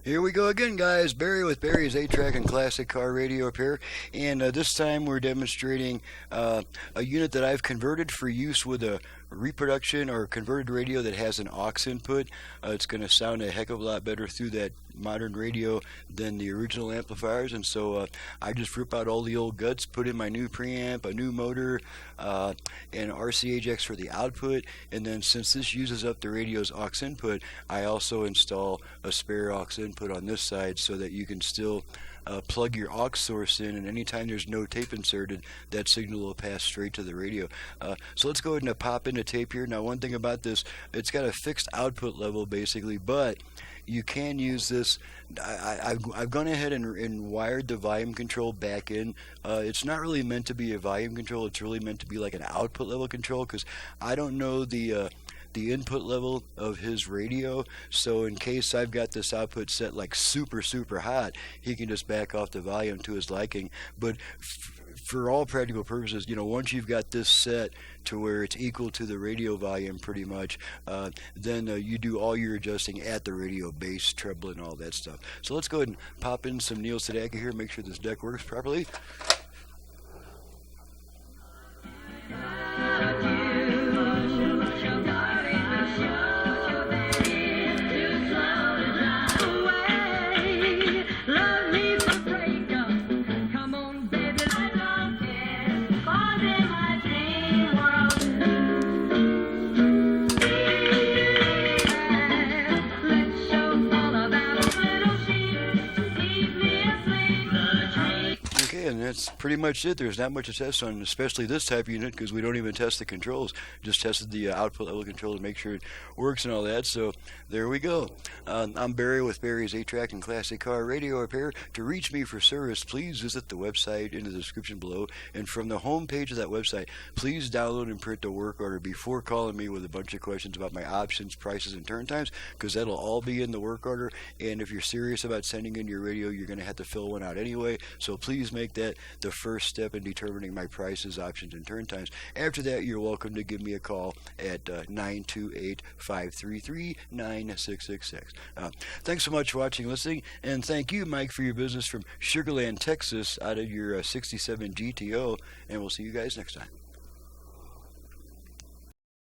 Here we go again, guys. Barry with Barry's 8-track and classic car radio repair. And this time we're demonstrating a unit that I've converted for use with a reproduction or converted radio that has an aux input. It's going to sound a heck of a lot better through that modern radio than the original amplifiers. And so I just rip out all the old guts, put in my new preamp, a new motor, and RC Ajax for the output. And then since this uses up the radio's aux input, I also install a spare aux input on this side so that you can still plug your aux source in, and anytime there's no tape inserted, that signal will pass straight to the radio. So let's go ahead and pop in the tape here. Now, one thing about this, it's got a fixed output level basically, but you can use this. I've gone ahead and wired the volume control back in. It's not really meant to be a volume control. It's really meant to be like an output level control, because I don't know the input level of his radio, so in case I've got this output set like super hot, he can just back off the volume to his liking. But for all practical purposes, once you've got this set to where it's equal to the radio volume pretty much, then you do all your adjusting at the radio, bass, treble, and all that stuff. So let's go ahead and pop in some Neil Sedaka here, make sure this deck works properly. And that's pretty much it. There's not much to test on, especially this type of unit, because we don't even test the controls. Just tested the output level control to make sure it works and all that. So there we go. I'm Barry with Barry's 8-track and classic car radio repair. To reach me for service, please visit the website in the description below. And from the home page of that website, please download and print the work order before calling me with a bunch of questions about my options, prices, and turn times, because that'll all be in the work order. And if you're serious about sending in your radio, you're going to have to fill one out anyway. So please make that the first step in determining my prices, options, and turn times. After that, you're welcome to give me a call at 928-533-9666. Thanks so much for watching and listening, and thank you, Mike, for your business from Sugarland, Texas, out of your 67 GTO, and we'll see you guys next time.